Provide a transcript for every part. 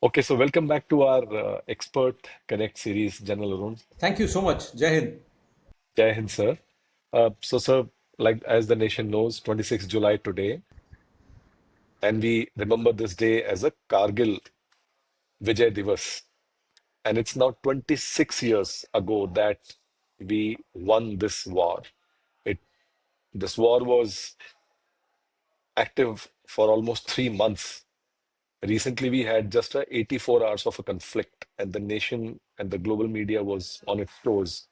Okay, so welcome back to our Expert Connect series, General Arun. Thank you so much. Jai Hind. Jai Hind, sir. Sir, like as the nation knows, 26th July today, and we remember this day as a Kargil Vijay Diwas. And it's now 26 years ago that we won this war. It This war was active for almost 3 months. Recently, we had just 84 hours of a conflict, and the nation and the global media was on its toes.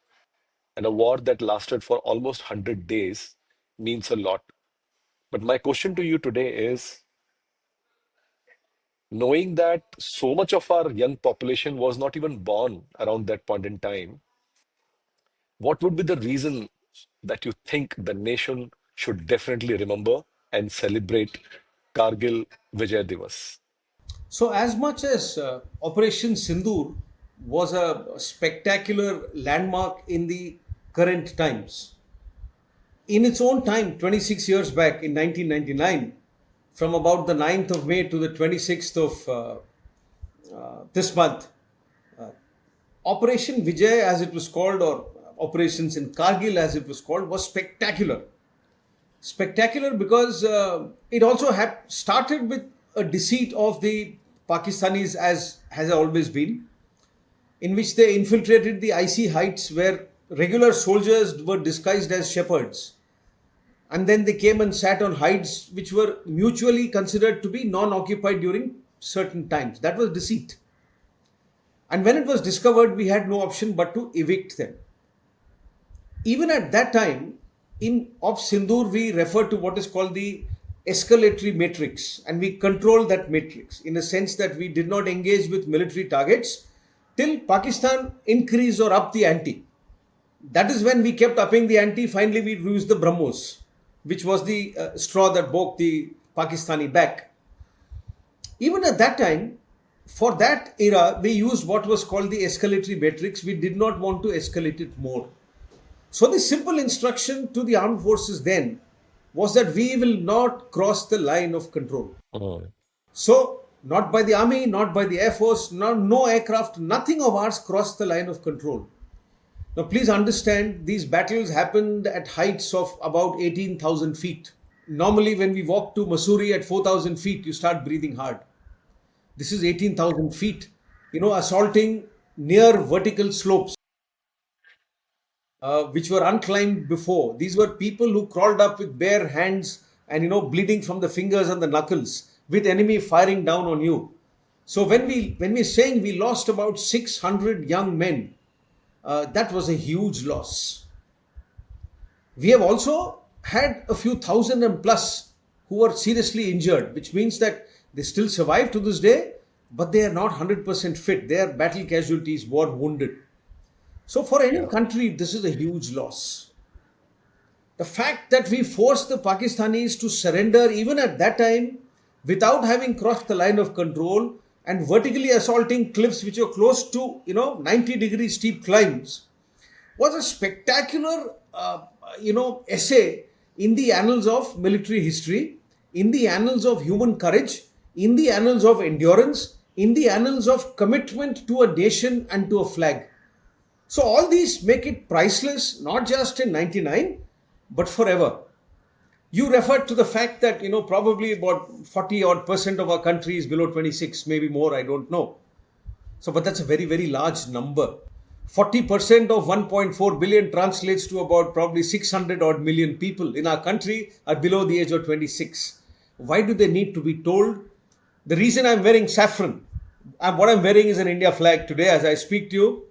And a war that lasted for almost 100 days means a lot. But my question to you today is, knowing that so much of our young population was not even born around that point in time, what would be the reason that you think the nation should definitely remember and celebrate Kargil Vijay Diwas? So, as much as Operation Sindoor was a spectacular landmark in the current times, in its own time, 26 years back in 1999, from about the 9th of May to the 26th of this month, Operation Vijay, as it was called, or Operations in Kargil, as it was called, was spectacular. Spectacular because it also had started with a deceit of the Pakistanis, as has always been, in which they infiltrated the icy heights where regular soldiers were disguised as shepherds, and then they came and sat on heights which were mutually considered to be non-occupied during certain times. That was deceit, and when it was discovered, we had no option but to evict them. Even at that time, in Op Sindoor, we refer to what is called the escalatory matrix, and we control that matrix in a sense that we did not engage with military targets till Pakistan increased or upped the ante. That is when we kept upping the ante. Finally, we used the BrahMos, which was the straw that broke the Pakistani back. Even at that time, for that era, we used what was called the escalatory matrix. We did not want to escalate it more. So the simple instruction to the armed forces then was that we will not cross the line of control. Mm. So not by the army, not by the air force, no aircraft, nothing of ours crossed the line of control. Now please understand, these battles happened at heights of about 18,000 feet. Normally when we walk to Mussoorie at 4,000 feet, you start breathing hard. This is 18,000 feet, assaulting near vertical slopes, which were unclimbed before. These were people who crawled up with bare hands and bleeding from the fingers and the knuckles, with enemy firing down on you. So when we're saying we lost about 600 young men, that was a huge loss. We have also had a few thousand and plus who were seriously injured, which means that they still survive to this day, but they are not 100% fit. They are battle casualties, war wounded. So for any Yeah. country, this is a huge loss. The fact that we forced the Pakistanis to surrender even at that time without having crossed the line of control and vertically assaulting cliffs which were close to 90-degree steep climbs was a spectacular essay in the annals of military history, in the annals of human courage, in the annals of endurance, in the annals of commitment to a nation and to a flag. So all these make it priceless, not just in 99, but forever. You referred to the fact that, probably about 40 odd percent of our country is below 26, maybe more, I don't know. So, but that's a very, very large number. 40% of 1.4 billion translates to about probably 600 odd million people in our country are below the age of 26. Why do they need to be told? The reason I'm wearing saffron, what I'm wearing is an India flag today as I speak to you.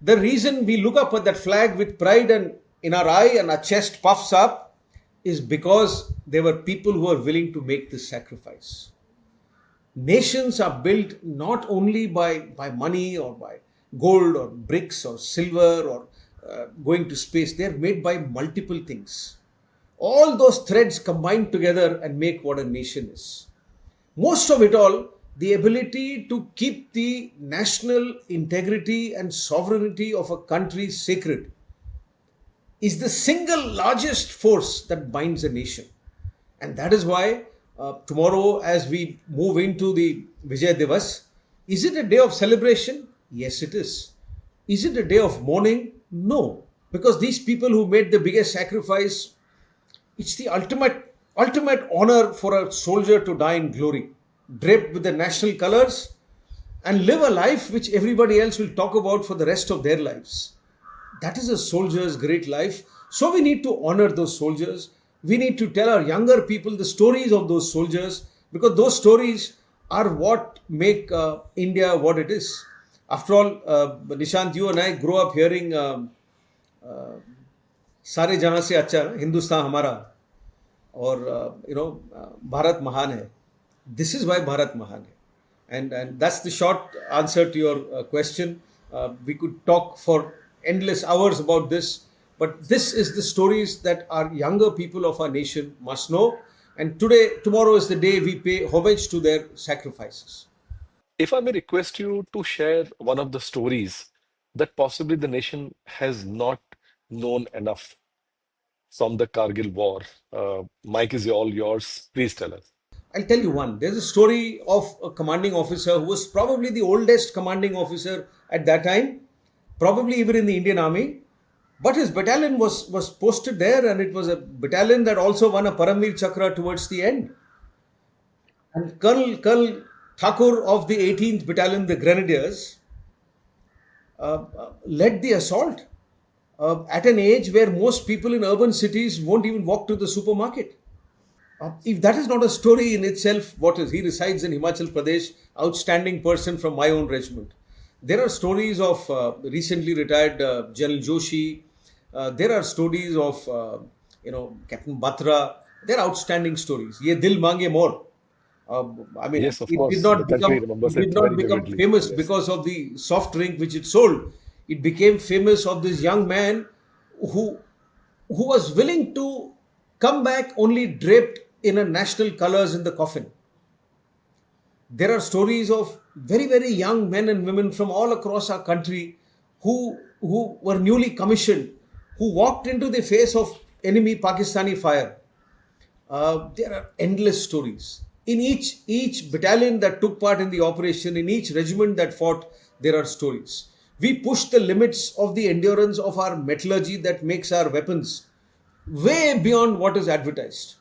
The reason we look up at that flag with pride and in our eye and our chest puffs up is because there were people who are willing to make this sacrifice. Nations are built not only by money or by gold or bricks or silver or going to space, they're made by multiple things. All those threads combine together and make what a nation is. Most of it all, the ability to keep the national integrity and sovereignty of a country sacred is the single largest force that binds a nation. And that is why tomorrow, as we move into the Vijay Divas, Is it a day of celebration? Yes, it is. Is it a day of mourning? No, because these people who made the biggest sacrifice, it's the ultimate honor for a soldier to die in glory, draped with the national colors, and live a life which everybody else will talk about for the rest of their lives. That is a soldier's great life. So we need to honor those soldiers. We need to tell our younger people the stories of those soldiers, because those stories are what make India what it is. After all, Nishant, you and I grew up hearing सारे जहां से अच्छा हिंदुस्तान हमारा और भारत महान है. This is why Bharat Mahan hai. And that's the short answer to your question. We could talk for endless hours about this, but this is the stories that our younger people of our nation must know. And tomorrow is the day we pay homage to their sacrifices. If I may request you to share one of the stories that possibly the nation has not known enough from the Kargil War. Mike is all yours. Please tell us. I'll tell you one. There's a story of a commanding officer who was probably the oldest commanding officer at that time, probably even in the Indian Army. But his battalion was posted there, and it was a battalion that also won a Paramveer Chakra towards the end. And Colonel Thakur of the 18th Battalion, the Grenadiers, led the assault at an age where most people in urban cities won't even walk to the supermarket. If that is not a story in itself, what is? He resides in Himachal Pradesh, outstanding person from my own regiment. There are stories of recently retired General Joshi. There are stories of Captain Batra. There are outstanding stories. Ye dil mange more. I mean, Yes, of course. The country remembers it did it not very become vividly. famous Yes. because of the soft drink which it sold. It became famous of this young man who who was willing to come back only draped in a national colors in the coffin. There are stories of very young men and women from all across our country who were newly commissioned, who walked into the face of enemy Pakistani fire. There are endless stories. In each battalion that took part in the operation, in each regiment that fought, there are stories. We pushed the limits of the endurance of our metallurgy that makes our weapons way beyond what is advertised.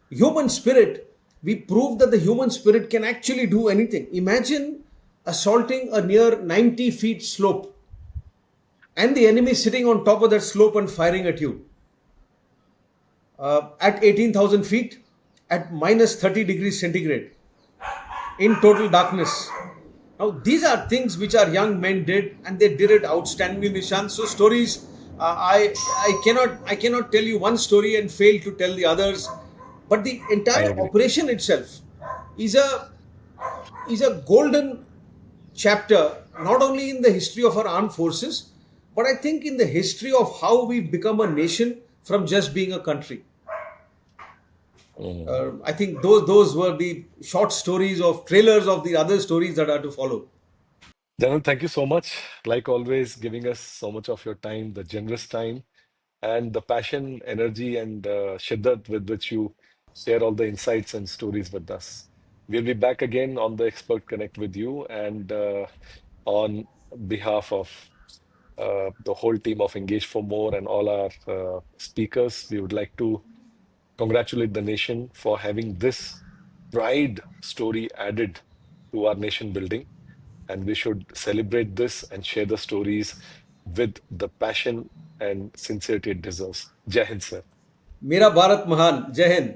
Human spirit, we proved that the human spirit can actually do anything. Imagine assaulting a near 90 feet slope and the enemy sitting on top of that slope and firing at you at 18,000 feet at minus 30 degrees centigrade in total darkness. Now, these are things which our young men did, and they did it outstandingly, Nishant. So, stories, I cannot tell you one story and fail to tell the others. But the I entire agree. operation itself is a golden chapter, not only in the history of our armed forces, but I think in the history of how we've become a nation from just being a country. Mm. I think those were the short stories of trailers of the other stories that are to follow. General, thank you so much. Like always, giving us so much of your time, the generous time, and the passion, energy, and shiddat with which you share all the insights and stories with us. We'll be back again on the Expert Connect with you, and on behalf of the whole team of Engage for More and all our speakers, we would like to congratulate the nation for having this pride story added to our nation building. And we should celebrate this and share the stories with the passion and sincerity it deserves. Jai Hind, sir. मेरा भारत महान. जय हिंद.